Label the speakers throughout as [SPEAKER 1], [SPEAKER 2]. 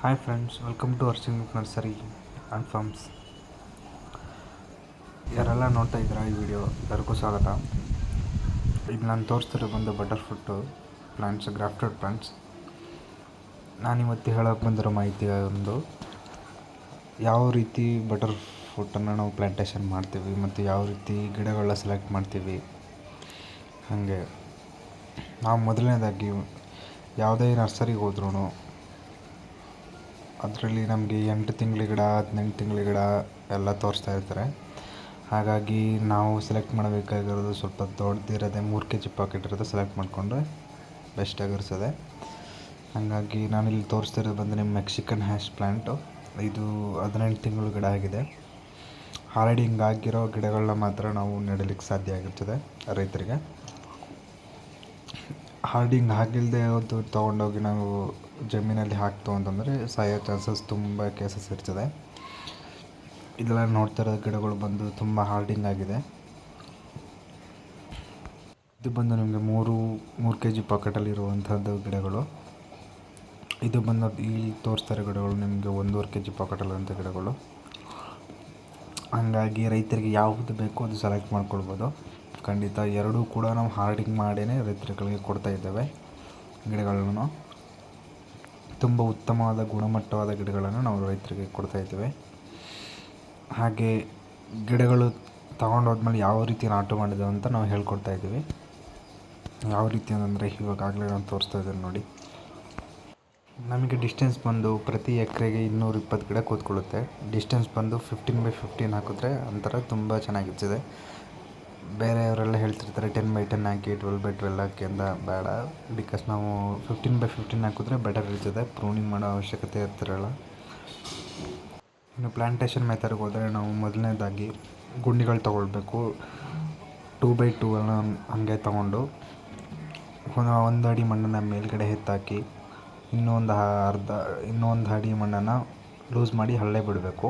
[SPEAKER 1] Hi friends, welcome to ಅರ್ಸಿಂಗ್ nursery and farms. ಯಾರೆಲ್ಲ ನೋಡ್ತಾ ಇದ್ದೀರಾ ಈ ವಿಡಿಯೋ, ಎಲ್ಲರಿಗೂ ಸ್ವಾಗತ. ಇದು ನಾನು ತೋರಿಸ್ತಿರೋ ಬಂದು ಬಟರ್ಫ್ರೂಟು ಪ್ಲಾಂಟ್ಸ್, ಗ್ರಾಫ್ಟೆಡ್ ಪ್ಲಾಂಟ್ಸ್. ನಾನಿವತ್ತು ಹೇಳೋಕೆ ಬಂದಿರೋ ಮಾಹಿತಿ ಒಂದು, ಯಾವ ರೀತಿ ಬಟರ್ಫ್ರೂಟನ್ನು ನಾವು ಪ್ಲಾಂಟೇಷನ್ ಮಾಡ್ತೀವಿ ಮತ್ತು ಯಾವ ರೀತಿ ಗಿಡಗಳನ್ನ ಸೆಲೆಕ್ಟ್ ಮಾಡ್ತೀವಿ. ಹಾಗೆ ನಾವು ಮೊದಲನೇದಾಗಿ ಯಾವುದೇ ನರ್ಸರಿಗೆ ಹೋದ್ರೂ ಅದರಲ್ಲಿ ನಮಗೆ 8 ತಿಂಗಳ ಗಿಡ, 18 ತಿಂಗಳ ಗಿಡ ಎಲ್ಲ ತೋರಿಸ್ತಾ ಇರ್ತಾರೆ. ಹಾಗಾಗಿ ನಾವು ಸೆಲೆಕ್ಟ್ ಮಾಡಬೇಕಾಗಿರೋದು ಸ್ವಲ್ಪ ದೊಡ್ಡದಿರೋದೆ, 3 kg ಪಾಕೆಟ್ ಇರೋದು ಸೆಲೆಕ್ಟ್ ಮಾಡಿಕೊಂಡ್ರೆ ಬೆಸ್ಟ್ ಆಗಿರ್ತದೆ. ಹಾಗಾಗಿ ನಾನಿಲ್ಲಿ ತೋರಿಸ್ತಿರೋದು ಬಂದು ನಿಮ್ಮ ಮೆಕ್ಸಿಕನ್ ಹ್ಯಾಶ್ ಪ್ಲ್ಯಾಂಟು. ಇದು 18 ತಿಂಗಳ ಗಿಡ ಆಗಿದೆ. ಆಲ್ರೆಡಿ ಹಿಂಗಾಗಿರೋ ಗಿಡಗಳನ್ನ ಮಾತ್ರ ನಾವು ನೆಡಲಿಕ್ಕೆ ಸಾಧ್ಯ ಆಗಿರ್ತದೆ ರೈತರಿಗೆ. ಹಾರ್ಡಿಂಗ್ ಆಗಿಲ್ಲದೆ ಅದು ತೊಗೊಂಡೋಗಿ ನಾವು ಜಮೀನಲ್ಲಿ ಹಾಕ್ತು ಅಂತಂದರೆ ಸಾಯೋ ಚಾನ್ಸಸ್ ತುಂಬ ಕೇಸಸ್ ಇರ್ತದೆ. ಇದೆಲ್ಲ ನೋಡ್ತಾ ಇರೋ ಗಿಡಗಳು ಬಂದು ತುಂಬ ಹಾರ್ಡಿಂಗ್ ಆಗಿದೆ. ಇದು ಬಂದು ನಿಮಗೆ 3 kg ಪಾಕೆಟಲ್ಲಿರುವಂಥದ್ದು ಗಿಡಗಳು. ಇದು ಬಂದು ಇಲ್ಲಿ ತೋರಿಸ್ತಾ ಇರೋ ಗಿಡಗಳು ನಿಮಗೆ 1.5 kg ಪಾಕೆಟಲ್ಲಿರುವಂಥ ಗಿಡಗಳು. ಹಾಗಾಗಿ ರೈತರಿಗೆ ಯಾವುದು ಬೇಕೋ ಅದು ಸೆಲೆಕ್ಟ್ ಮಾಡ್ಕೊಳ್ಬೋದು. ಖಂಡಿತ ಎರಡೂ ಕೂಡ ನಾವು ಹಾರ್ಡಿಂಗ್ ಮಾಡಿಯೇ ರೈತರುಗಳಿಗೆ ಕೊಡ್ತಾ ಇದ್ದೇವೆ ಗಿಡಗಳನ್ನು. ತುಂಬ ಉತ್ತಮವಾದ ಗುಣಮಟ್ಟವಾದ ಗಿಡಗಳನ್ನು ನಾವು ರೈತರಿಗೆ ಕೊಡ್ತಾ ಇದ್ದೇವೆ. ಹಾಗೆ ಗಿಡಗಳು ತಗೊಂಡೋದ್ಮೇಲೆ ಯಾವ ರೀತಿ ನಾಟು ಮಾಡಿದೆ ಅಂತ ನಾವು ಹೇಳ್ಕೊಡ್ತಾ ಇದ್ದೀವಿ. ಯಾವ ರೀತಿ ಅಂತಂದರೆ ಇವಾಗಲೇ ನಾನು ತೋರಿಸ್ತಾ ಇದ್ದೇನೆ ನೋಡಿ. ನಮಗೆ ಡಿಸ್ಟೆನ್ಸ್ ಬಂದು ಪ್ರತಿ ಎಕರೆಗೆ 220 ಗಿಡ ಕೂತ್ಕೊಳ್ಳುತ್ತೆ. ಡಿಸ್ಟೆನ್ಸ್ ಬಂದು 15x15 ಹಾಕಿದ್ರೆ ಒಂಥರ ತುಂಬ ಚೆನ್ನಾಗಿರ್ತದೆ. ಬೇರೆಯವರೆಲ್ಲ ಹೇಳ್ತಿರ್ತಾರೆ 10x10 ಹಾಕಿ, 12x12 ಹಾಕಿ ಅಂತ. ಬೇಡ, ಬಿಕಾಸ್ ನಾವು 15x15 ಹಾಕಿದ್ರೆ ಬೆಟರ್ ಇರ್ತದೆ. ಪ್ರೂನಿಂಗ್ ಮಾಡೋ ಅವಶ್ಯಕತೆ ಇರ್ತಿರಲ್ಲ. ಇನ್ನು ಪ್ಲಾಂಟೇಷನ್ ಮೆಥಡ್ಗೆ ಹೋದರೆ ನಾವು ಮೊದಲನೇದಾಗಿ ಗುಂಡಿಗಳು ತೊಗೊಳ್ಬೇಕು. 2x2 ಹಾಗೆ ತೊಗೊಂಡು 1 ಅಡಿ ಮಣ್ಣನ್ನು ಮೇಲ್ಗಡೆ ಎತ್ತಾಕಿ ಇನ್ನೊಂದು ಅಡಿ ಮಣ್ಣನ್ನು ಲೂಸ್ ಮಾಡಿ ಹಳ್ಳೆ ಬಿಡಬೇಕು.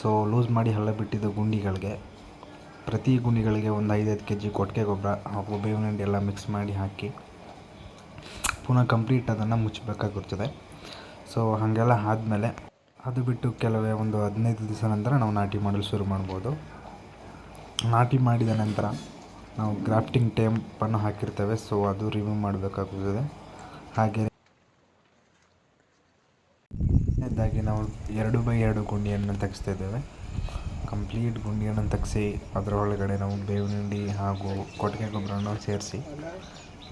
[SPEAKER 1] ಸೊ ಲೂಸ್ ಮಾಡಿ ಹಳ್ಳೆ ಬಿಟ್ಟಿದ್ದು ಗುಂಡಿಗಳಿಗೆ, ಪ್ರತಿ ಗುಂಡಿಗಳಿಗೆ ಒಂದು 5 kg ಕೊಟ್ಟಿಗೆ ಗೊಬ್ಬರ ಹಾಗೂ ಬೇವಿನ ಹಿಂಡಿ ಎಲ್ಲ ಮಿಕ್ಸ್ ಮಾಡಿ ಹಾಕಿ ಪುನಃ ಕಂಪ್ಲೀಟ್ ಅದನ್ನು ಮುಚ್ಚಬೇಕಾಗಿರ್ತದೆ. ಸೊ ಹಾಗೆಲ್ಲ ಆದಮೇಲೆ ಅದು ಬಿಟ್ಟು ಕೆಲವೇ ಒಂದು 15 ದಿವಸ ನಂತರ ನಾವು ನಾಟಿ ಮಾಡಲು ಶುರು ಮಾಡ್ಬೋದು. ನಾಟಿ ಮಾಡಿದ ನಂತರ ನಾವು ಗ್ರಾಫ್ಟಿಂಗ್ ಟೇಪನ್ನು ಹಾಕಿರ್ತೇವೆ. ಸೊ ಅದು ರಿಮೂವ್ ಮಾಡಬೇಕಾಗುತ್ತದೆ. ಹಾಗೆ ನಾವು 2x2 ಗುಂಡಿಯನ್ನು ತೆಗೆಸ್ತಾ ಇದ್ದೇವೆ. ಕಂಪ್ಲೀಟ್ ಗುಂಡಿಯನ್ನು ತೆಗೆಸಿ ಅದರೊಳಗಡೆ ನಾವು ಬೇವಿನ ಹಿಂಡಿ ಹಾಗೂ ಕೊಟ್ಟಿಗೆ ಗೊಬ್ಬರವನ್ನು ಸೇರಿಸಿ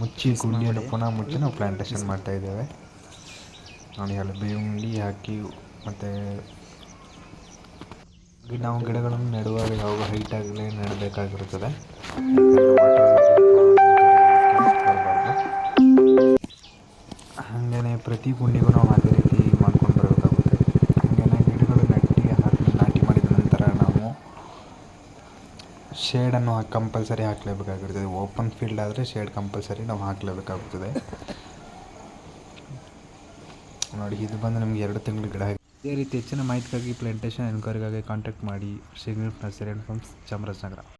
[SPEAKER 1] ಮುಚ್ಚಿ ಗುಂಡಿಯನ್ನು ಪುನಃ ಮುಚ್ಚಿ ನಾವು ಪ್ಲಾಂಟೇಷನ್ ಮಾಡ್ತಾಯಿದ್ದೇವೆ ನೋಡಿ. ಅಲ್ಲಿ ಬೇವಿನ ಹಿಂಡಿ ಹಾಕಿ ಮತ್ತು ನಾವು ಗಿಡಗಳನ್ನು ನೆಡುವಾಗ ಯಾವಾಗ ಹೈಟಾಗಲೇ ನೆಡಬೇಕಾಗಿರುತ್ತದೆ. ಹಾಗೆಯೇ ಪ್ರತಿ ಗುಂಡಿಗೂ ನಾವು ಅದೇ ರೀತಿ ಮಾಡ್ಕೊಂಡು ಬರಬೇಕಾಗುತ್ತೆ. ಹಾಗೆಯೇ ಗಿಡಗಳು ನಾಟಿ ಮಾಡಿದ ನಂತರ ನಾವು ಶೇಡನ್ನು ಕಂಪಲ್ಸರಿ ಹಾಕಲೇಬೇಕಾಗಿರ್ತದೆ. ಓಪನ್ ಫೀಲ್ಡ್ ಆದರೆ ಶೇಡ್ ಕಂಪಲ್ಸರಿ ನಾವು ಹಾಕಲೇಬೇಕಾಗುತ್ತದೆ ನೋಡಿ. ಇದು ಬಂದು ನಿಮಗೆ 2 ತಿಂಗಳ ಗಿಡ. ಇದೇ ರೀತಿ ಹೆಚ್ಚಿನ ಮಾಹಿತಿಗಾಗಿ ಪ್ಲಾಂಟೇಷನ್ ಎನ್ಕ್ವೈರಿಗಾಗಿ ಕಾಂಟ್ಯಾಕ್ಟ್ ಮಾಡಿ. Nursery and farms, Chamarajanagar.